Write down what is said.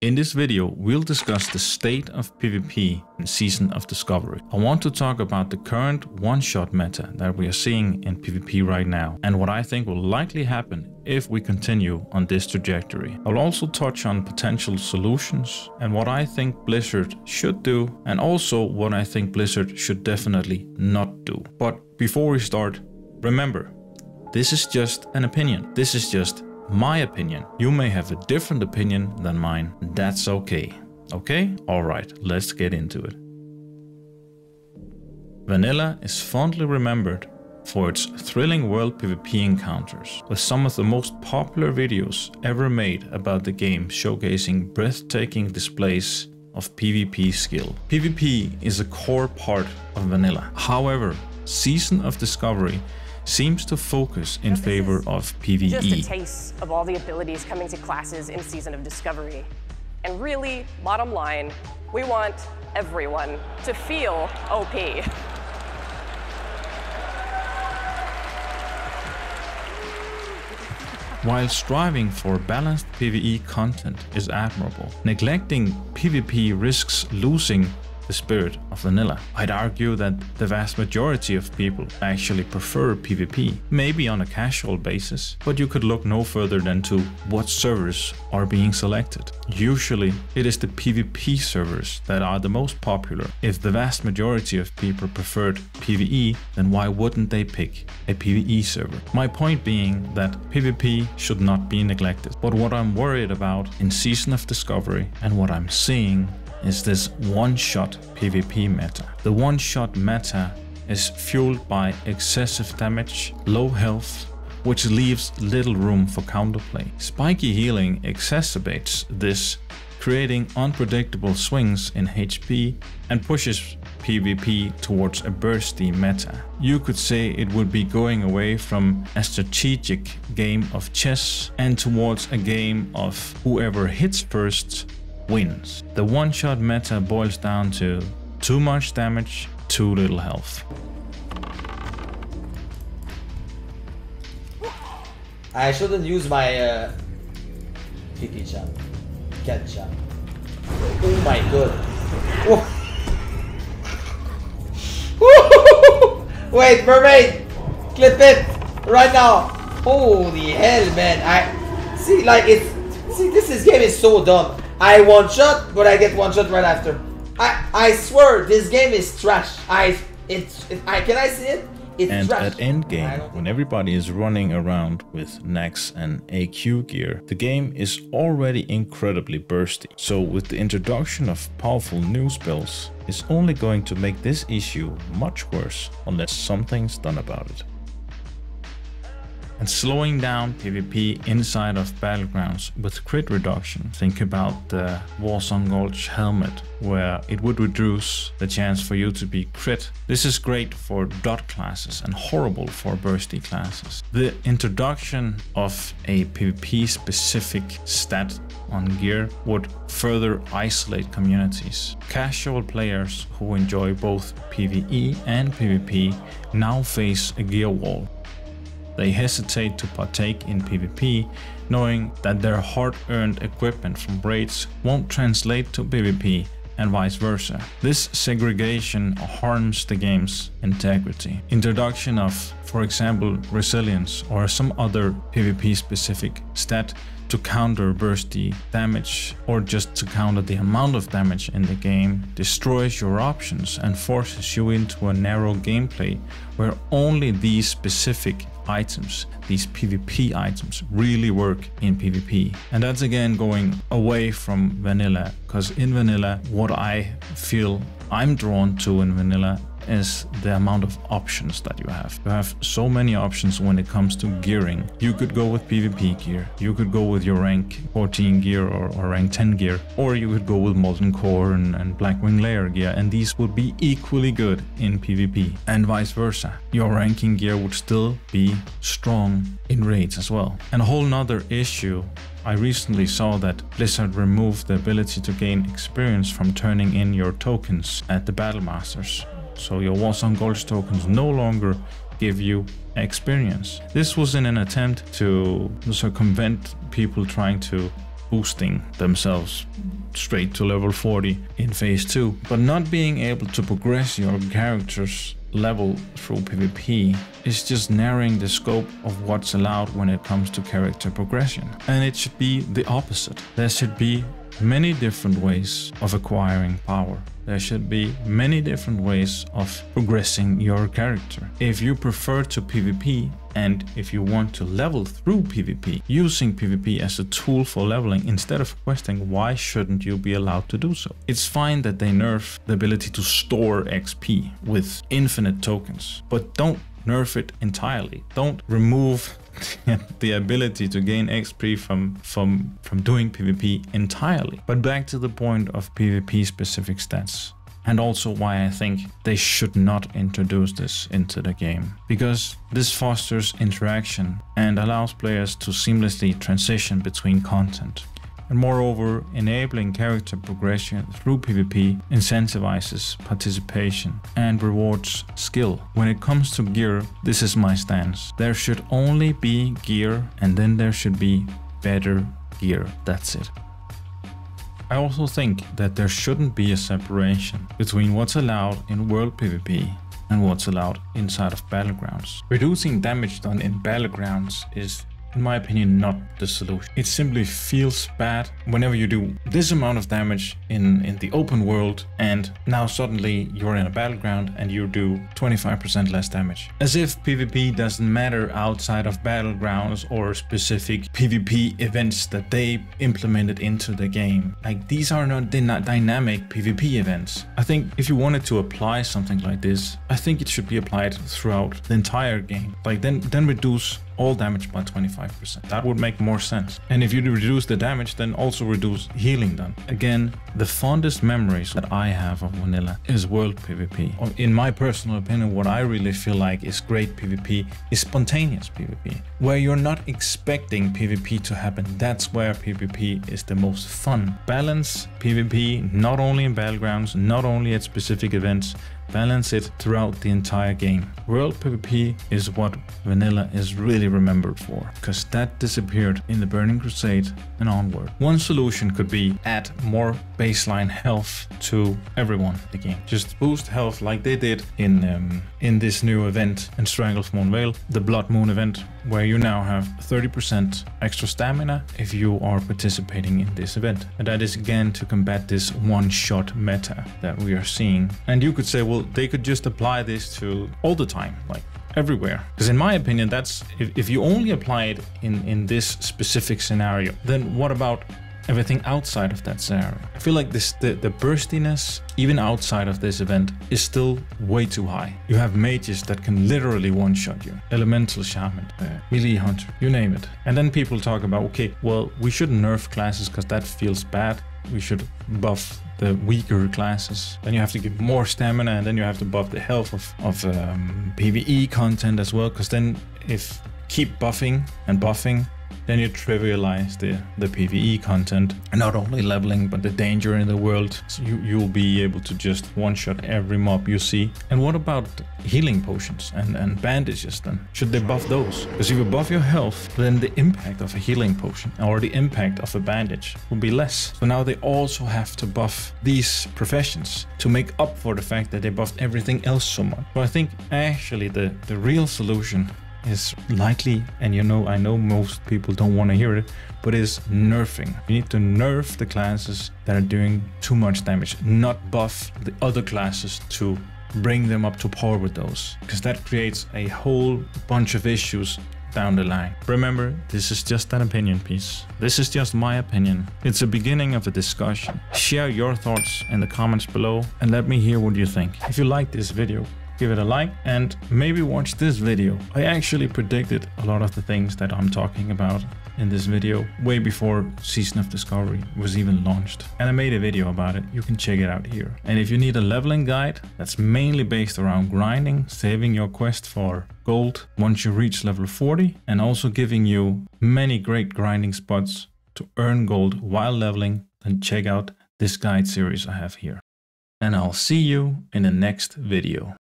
In this video, we'll discuss the state of PvP in Season of Discovery. I want to talk about the current one-shot meta that we are seeing in PvP right now, and what I think will likely happen if we continue on this trajectory. I'll also touch on potential solutions and what I think Blizzard should do, and also what I think Blizzard should definitely not do. But before we start, remember, this is just an opinion. This is just my opinion. You may have a different opinion than mine. That's okay. Okay? Alright, let's get into it. Vanilla is fondly remembered for its thrilling world PvP encounters, with some of the most popular videos ever made about the game showcasing breathtaking displays of PvP skill. PvP is a core part of Vanilla. However, Season of Discovery seems to focus in favor of PvE. Just a taste of all the abilities coming to classes in Season of Discovery. And really, bottom line, we want everyone to feel OP. While striving for balanced PvE content is admirable, neglecting PvP risks losing the spirit of Vanilla. I'd argue that the vast majority of people actually prefer PvP, maybe on a casual basis, but you could look no further than to what servers are being selected. Usually, it is the PvP servers that are the most popular. If the vast majority of people preferred PvE, then why wouldn't they pick a PvE server? My point being that PvP should not be neglected. But what I'm worried about in Season of Discovery and what I'm seeing is this one-shot PvP meta. The one-shot meta is fueled by excessive damage, low health, which leaves little room for counterplay. Spiky healing exacerbates this, creating unpredictable swings in HP and pushes PvP towards a bursty meta. You could say it would be going away from a strategic game of chess and towards a game of whoever hits first wins. The one-shot meta boils down to too much damage, too little health. I shouldn't use my PP jump. Cat jump. Oh my god. Wait, mermaid! Clip it! Right now! Holy hell, man. I see, like, this game is so dumb. I one shot, but I get one shot right after. I swear this game is trash. Can I see it? It's trash. At endgame, when everybody is running around with Nax and AQ gear, the game is already incredibly bursty. So with the introduction of powerful new spells, it's only going to make this issue much worse unless something's done about it. And slowing down PvP inside of Battlegrounds with crit reduction. Think about the Warsong Gulch helmet, where it would reduce the chance for you to be crit. This is great for dot classes and horrible for bursty classes. The introduction of a PvP specific stat on gear would further isolate communities. Casual players who enjoy both PvE and PvP now face a gear wall. They hesitate to partake in PvP, knowing that their hard-earned equipment from raids won't translate to PvP, and vice versa. This segregation harms the game's integrity. Introduction of, for example, resilience or some other PvP-specific stat to counter bursty damage, or just to counter the amount of damage in the game, destroys your options and forces you into a narrow gameplay where only these specific items, these PvP items, really work in PvP. And that's again going away from Vanilla, because in Vanilla, what I feel I'm drawn to in Vanilla is the amount of options that you have. You have so many options when it comes to gearing. You could go with PvP gear, you could go with your rank 14 gear or rank 10 gear, or you could go with Molten Core and Blackwing Layer gear, and these would be equally good in PvP, and vice versa. Your ranking gear would still be strong in raids as well. And a whole nother issue, I recently saw that Blizzard removed the ability to gain experience from turning in your tokens at the Battle Masters. So your Warsong Gulch tokens no longer give you experience. This was in an attempt to circumvent people trying to boosting themselves straight to level 40 in phase 2, but not being able to progress your character's level through PvP is just narrowing the scope of what's allowed when it comes to character progression. And it should be the opposite. There should be many different ways of acquiring power. There should be many different ways of progressing your character. If you prefer to PvP and if you want to level through PvP, using PvP as a tool for leveling instead of questing, why shouldn't you be allowed to do so? It's fine that they nerf the ability to store XP with infinite tokens, but don't nerf it entirely. Don't remove the ability to gain XP from doing PvP entirely. But back to the point of PvP specific stats, and also why I think they should not introduce this into the game. Because this fosters interaction and allows players to seamlessly transition between content. And moreover, enabling character progression through PvP incentivizes participation and rewards skill. When it comes to gear, this is my stance. There should only be gear, and then there should be better gear. That's it. I also think that there shouldn't be a separation between what's allowed in World PvP and what's allowed inside of Battlegrounds. Reducing damage done in Battlegrounds is, in my opinion, not the solution. It simply feels bad whenever you do this amount of damage in the open world and now suddenly you're in a battleground and you do 25% less damage. As if PvP doesn't matter outside of Battlegrounds or specific PvP events that they implemented into the game. Like, these are not dynamic PvP events. I think if you wanted to apply something like this, I think it should be applied throughout the entire game. Like, then reduce all damage by 25%. That would make more sense. And if you reduce the damage, then also reduce healing done. Again, the fondest memories that I have of vanilla is World PvP. In my personal opinion, what I really feel like is great PvP is spontaneous PvP, where you're not expecting PvP to happen. That's where PvP is the most fun. Balance PvP not only in Battlegrounds, not only at specific events, balance it throughout the entire game. World PvP is what vanilla is really remembered for, because that disappeared in the Burning Crusade and onward. One solution could be add more baseline health to everyone in the game. Just boost health like they did in this new event in Stranglethorn Vale, the Blood Moon event, where you now have 30% extra stamina if you are participating in this event. And that is again to combat this one-shot meta that we are seeing. And you could say, well, they could just apply this to all the time, like everywhere. Because in my opinion, that's if you only apply it in this specific scenario, then what about everything outside of that scenario? I feel like the burstiness, even outside of this event, is still way too high. You have mages that can literally one-shot you, elemental shaman, melee hunter, you name it. And then people talk about, okay, well, we shouldn't nerf classes because that feels bad. We should buff the weaker classes. Then you have to give more stamina, and then you have to buff the health of PvE content as well, because then if keep buffing and buffing, then you trivialize the PvE content, and not only leveling but the danger in the world. So you'll be able to just one-shot every mob you see. And what about healing potions and bandages then? Should they buff those? Because if you buff your health, then the impact of a healing potion or the impact of a bandage will be less. So now they also have to buff these professions to make up for the fact that they buffed everything else so much. So I think actually the real solution is likely, and I know most people don't want to hear it, but is nerfing. You need to nerf the classes that are doing too much damage, not buff the other classes to bring them up to par with those, because that creates a whole bunch of issues down the line. Remember, this is just an opinion piece. This is just my opinion. It's the beginning of a discussion. Share your thoughts in the comments below and let me hear what you think. If you like this video, give it a like and maybe watch this video. I actually predicted a lot of the things that I'm talking about in this video way before Season of Discovery was even launched. And I made a video about it. You can check it out here. And if you need a leveling guide that's mainly based around grinding, saving your quest for gold once you reach level 40, and also giving you many great grinding spots to earn gold while leveling, then check out this guide series I have here. And I'll see you in the next video.